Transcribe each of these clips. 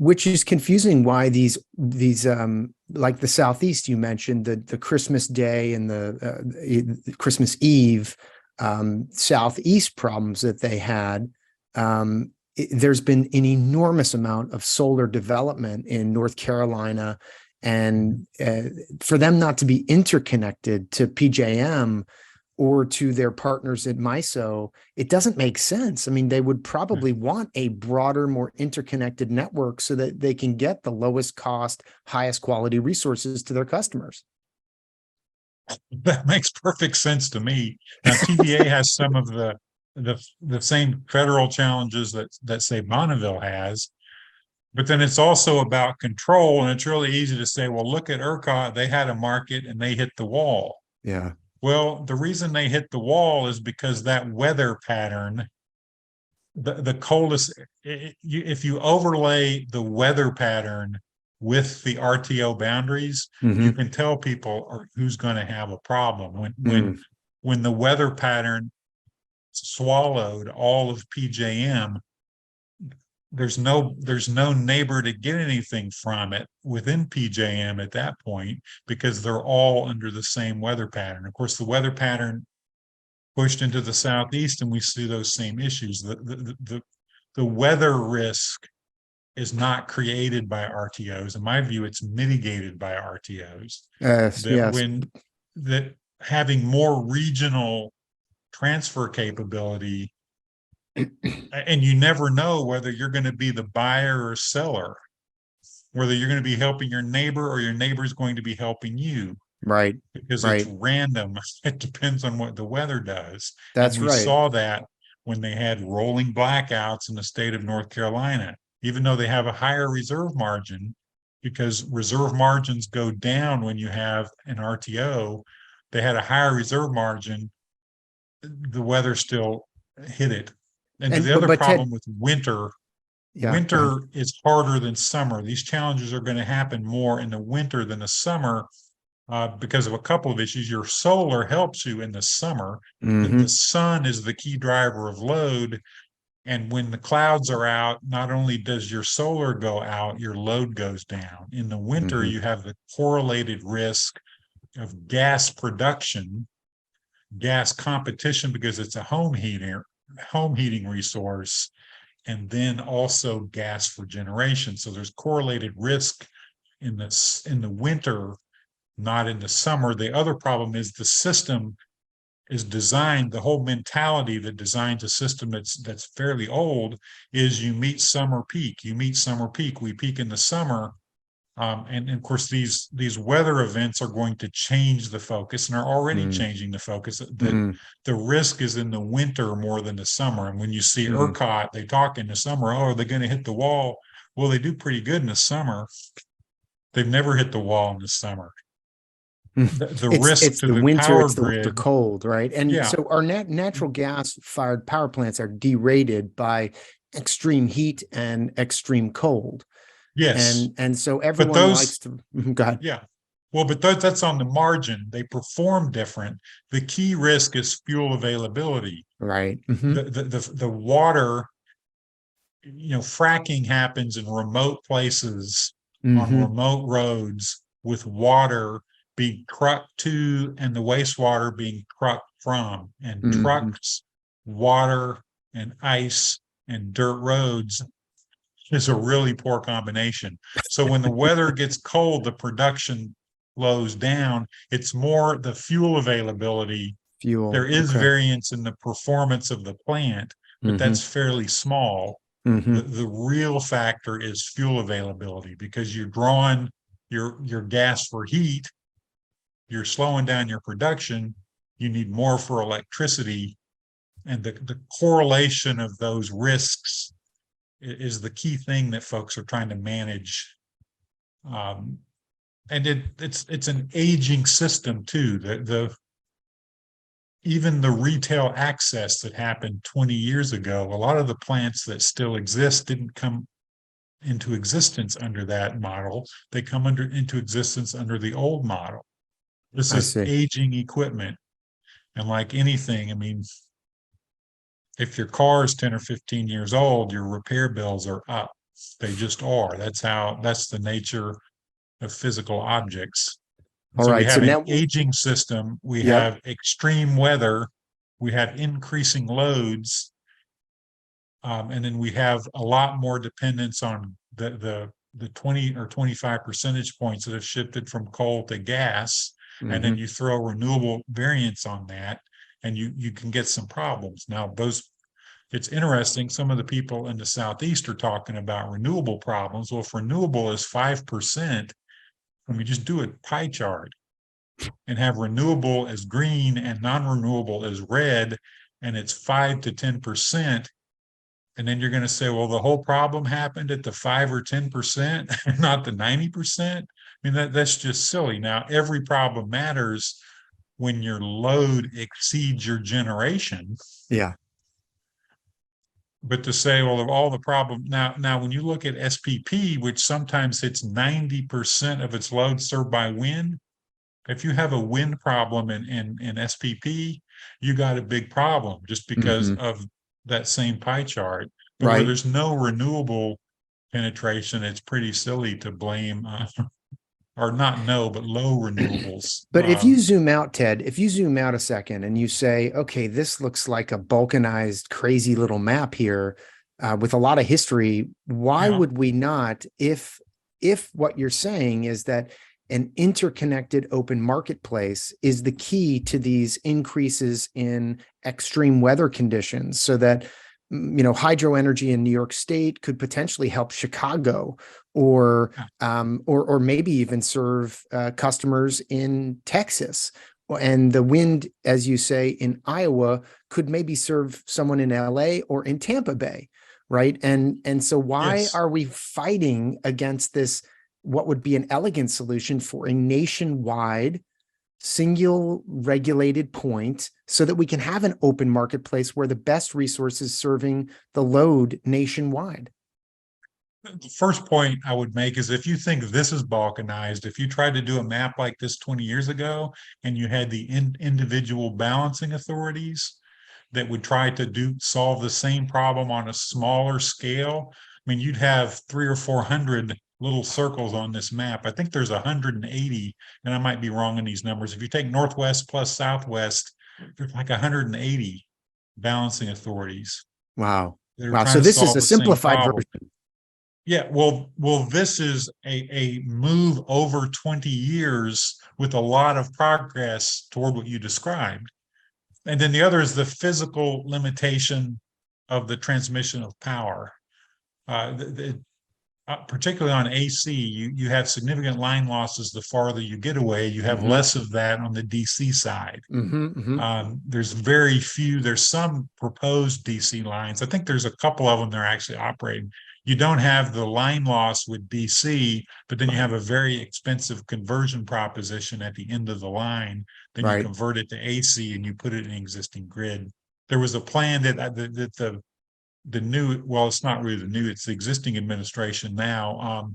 which is confusing why these like the Southeast you mentioned, the Christmas Day and the Christmas Eve Southeast problems that they had. There's been an enormous amount of solar development in North Carolina, and for them not to be interconnected to PJM or to their partners at MISO, it doesn't make sense. I mean, they would probably want a broader, more interconnected network so that they can get the lowest cost, highest quality resources to their customers. That makes perfect sense to me. Now, TVA has some of the same federal challenges that say Bonneville has, but then it's also about control, and it's really easy to say, well, look at ERCOT, they had a market and they hit the wall. Yeah. Well, the reason they hit the wall is because that weather pattern, the coldest, if you overlay the weather pattern with the RTO boundaries, you can tell people who's going to have a problem. When the weather pattern swallowed all of PJM, there's no neighbor to get anything from it within PJM at that point, because they're all under the same weather pattern. Of course, the weather pattern pushed into the Southeast, and we see those same issues. The weather risk is not created by RTOs. In my view, it's mitigated by RTOs. That having more regional transfer capability, and you never know whether you're going to be the buyer or seller, whether you're going to be helping your neighbor or your neighbor's going to be helping you. Right. Because it's random. It depends on what the weather does. That's and we saw that when they had rolling blackouts in the state of North Carolina, even though they have a higher reserve margin, because reserve margins go down when you have an RTO. They had a higher reserve margin. The weather still hit it. And the other problem with winter is harder than summer. These challenges are going to happen more in the winter than the summer because of a couple of issues. Your solar helps you in the summer. The sun is the key driver of load. And when the clouds are out, not only does your solar go out, your load goes down. In the winter, you have the correlated risk of gas production, gas competition, because it's a home heating resource, and then also gas for generation. So there's correlated risk in the winter, not in the summer. The other problem is the system is designed, the whole mentality that designs a system that's fairly old is you meet summer peak. We peak in the summer. And of course, these weather events are going to change the focus and are already changing the focus. The risk is in the winter more than the summer. And when you see ERCOT, they talk in the summer, are they going to hit the wall? Well, they do pretty good in the summer. They've never hit the wall in the summer. The risk to the winter, power grid, the cold, right? And so our natural gas fired power plants are derated by extreme heat and extreme cold. Yes. And so everyone likes to go ahead. Yeah. Well, but that's on the margin. They perform different. The key risk is fuel availability. Right. The water, fracking happens in remote places on remote roads with water being trucked to and the wastewater being trucked from, and trucks, water, and ice and dirt roads is a really poor combination. So when the weather gets cold, the production slows down. It's more the fuel availability. There is variance in the performance of the plant, but that's fairly small. The real factor is fuel availability, because you're drawing your gas for heat, you're slowing down your production, you need more for electricity, and the correlation of those risks is the key thing that folks are trying to manage. And it's an aging system too. Even the retail access that happened 20 years ago, a lot of the plants that still exist didn't come into existence under that model. They come into existence under the old model. This is aging equipment. And like anything, I mean, if your car is 10 or 15 years old, your repair bills are up. They just are. That's the nature of physical objects. All So we right. So have an now, aging system, we yep. have extreme weather, we have increasing loads, and then we have a lot more dependence on the 20 or 25 percentage points that have shifted from coal to gas. And then Mhm. you throw renewable variance on that, and you can get some problems. Now, it's interesting. Some of the people in the Southeast are talking about renewable problems. Well, if renewable is 5%, when we just do a pie chart and have renewable as green and non-renewable as red, and it's 5 to 10%, and then you're going to say, well, the whole problem happened at the 5 or 10%, not the 90%. I mean, that's just silly. Now, every problem matters when your load exceeds your generation. Yeah. But to say, well, of all the problem now, when you look at SPP, which sometimes hits 90% of its load served by wind, if you have a wind problem in SPP, you got a big problem just because Mhm. of that same pie chart. But where Right. there's no renewable penetration, it's pretty silly to blame, or not no, but low renewables. But if you zoom out, Ted, if you zoom out a second and you say, okay, this looks like a balkanized, crazy little map here with a lot of history, why Yeah, would we not, if what you're saying is that an interconnected open marketplace is the key to these increases in extreme weather conditions, so that hydro energy in New York State could potentially help Chicago, or yeah, or maybe even serve customers in Texas. And the wind, as you say, in Iowa could maybe serve someone in LA or in Tampa Bay, right? And so why yes. are we fighting against this, what would be an elegant solution for a nationwide single regulated point, so that we can have an open marketplace where the best resources serving the load nationwide? The first point I would make is, if you think this is balkanized, if you tried to do a map like this 20 years ago and you had the individual balancing authorities that would try to solve the same problem on a smaller scale, I mean, you'd have 300 or 400 little circles on this map. I think there's 180, and I might be wrong in these numbers. If you take Northwest plus Southwest, there's like 180 balancing authorities Wow. that are Wow. trying So to this is solve a the same simplified problem. version. Yeah, well, this is a move over 20 years with a lot of progress toward what you described. And then the other is the physical limitation of the transmission of power. Uh, Particularly on AC, you have significant line losses the farther you get away. You have Mm-hmm. less of that on the DC side. Mm-hmm. Mm-hmm. There's some proposed DC lines. I think there's a couple of them that are actually operating. You don't have the line loss with DC, but then you Right. have a very expensive conversion proposition at the end of the line. Then you Right. convert it to AC and you put it in the existing grid. There was a plan that the new, well, it's not really the new, it's the existing administration now.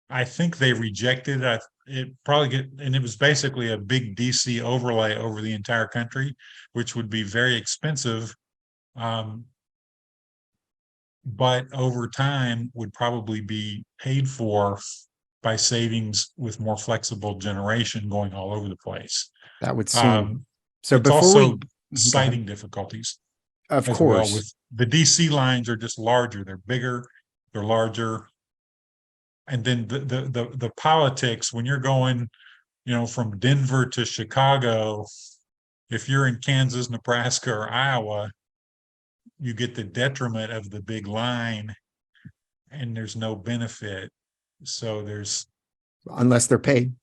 I think they rejected it. And it was basically a big DC overlay over the entire country, which would be very expensive, um, but over time would probably be paid for by savings with more flexible generation going all over the place. That would seem. Um, So it's before we also go ahead. siting difficulties Of as well. course. With the DC lines are just larger, they're bigger, they're larger. And then the politics, when you're going, from Denver to Chicago, if you're in Kansas, Nebraska, or Iowa, you get the detriment of the big line and there's no benefit. So Unless they're paid.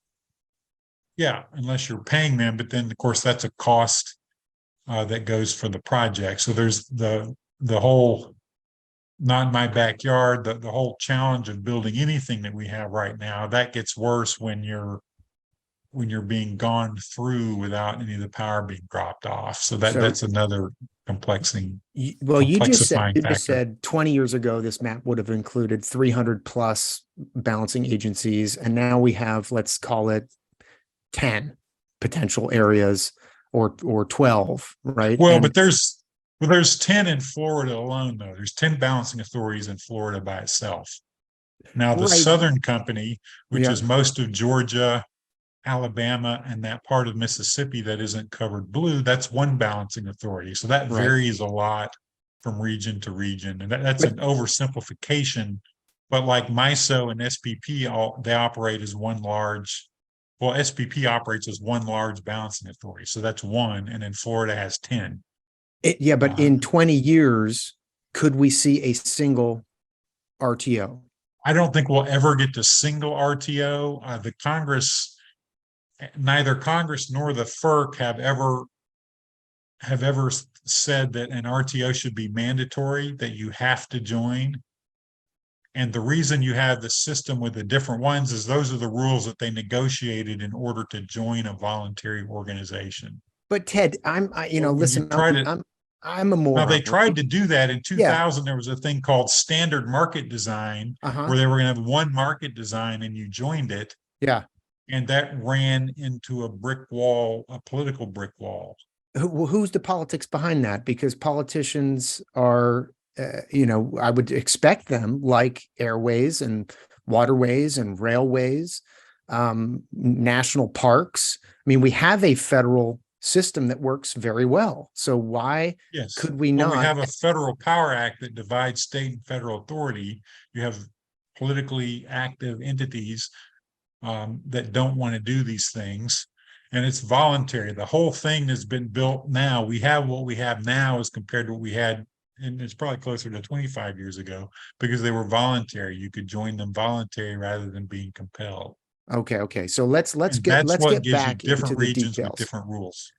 yeah, unless you're paying them, but then of course that's a cost that goes for the project. So there's the whole not in my backyard, the whole challenge of building anything that we have right now, that gets worse when you're being gone through without any of the power being dropped off. So So, that's another complexing well, complexifying you just factor. said 20 years ago, this map would have included 300 plus balancing agencies. And now we have, let's call it 10 potential areas, or 12, right? Well, And but Well, there's 10 in Florida alone, though. There's 10 balancing authorities in Florida by itself. Now, the Right. Southern Company, which Yeah. is most of Georgia, Alabama, and that part of Mississippi that isn't covered blue, that's one balancing authority. So that Right. varies a lot from region to region. And that's But an oversimplification. But like MISO and SPP, they operate as one large, well, SPP operates as one large balancing authority. So that's one. And then Florida has 10. yeah, but Uh, in 20 years, could we see a single RTO? I don't think we'll ever get to single RTO. The Congress, neither Congress nor the FERC have ever said that an RTO should be mandatory, that you have to join. And the reason you have the system with the different ones is those are the rules that they negotiated in order to join a voluntary organization. But Ted, So when you listen, try to, I'm a now they moron, tried right? to do that in Yeah. 2000. There was a thing called standard market design Uh-huh. where they were going to have one market design and you joined it. Yeah. And that ran into a brick wall, a political brick wall. Who's the politics behind that? Because politicians are, I would expect them, like airways and waterways and railways, national parks. I mean, we have a federal system that works very well. So why Yes. could we Well, we not? have a Federal Power Act that divides state and federal authority. You have politically active entities that don't want to do these things. And it's voluntary. The whole thing has been built now. We have what we have now as compared to what we had, and it's probably closer to 25 years ago because they were voluntary. You could join them voluntary rather than being compelled. Okay, okay. So let's And that's let's what get gives you back into different the regions with details. different rules.